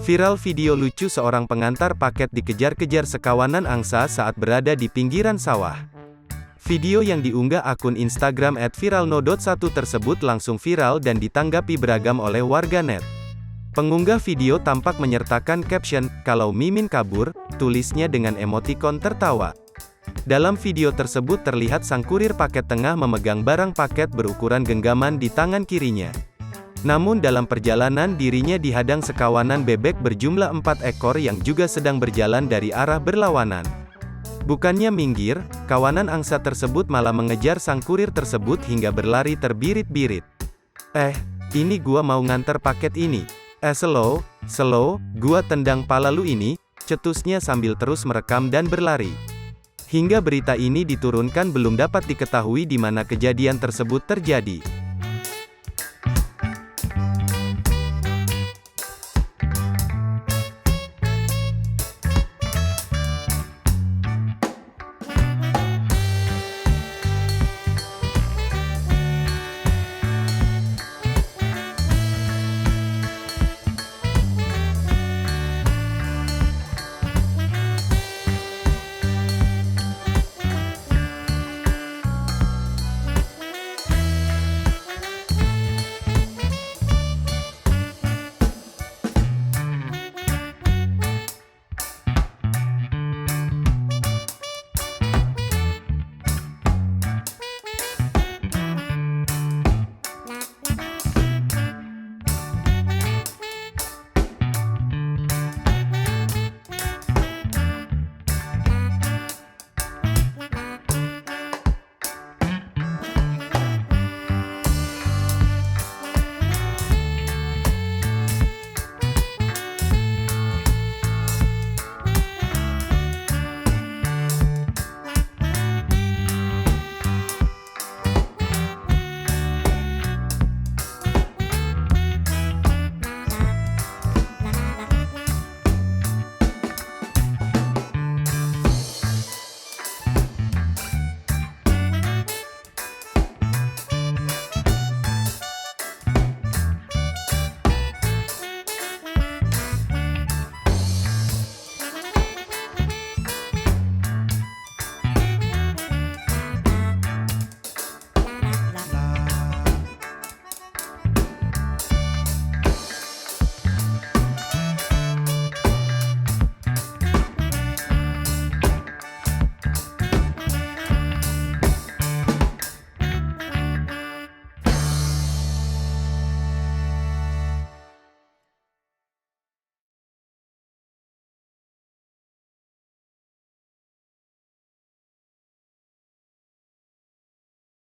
Viral video lucu seorang pengantar paket dikejar-kejar sekawanan angsa saat berada di pinggiran sawah. Video yang diunggah akun Instagram @viralno.1 tersebut langsung viral dan ditanggapi beragam oleh warganet. Pengunggah video tampak menyertakan caption, "Kalau Mimin kabur," tulisnya dengan emotikon tertawa. Dalam video tersebut terlihat sang kurir paket tengah memegang barang paket berukuran genggaman di tangan kirinya. Namun dalam perjalanan dirinya dihadang sekawanan bebek berjumlah 4 ekor yang juga sedang berjalan dari arah berlawanan. Bukannya minggir, kawanan angsa tersebut malah mengejar sang kurir tersebut hingga berlari terbirit-birit. Ini gua mau nganter paket ini. Slow, gua tendang pala lu ini," cetusnya sambil terus merekam dan berlari. Hingga berita ini diturunkan belum dapat diketahui di mana kejadian tersebut terjadi.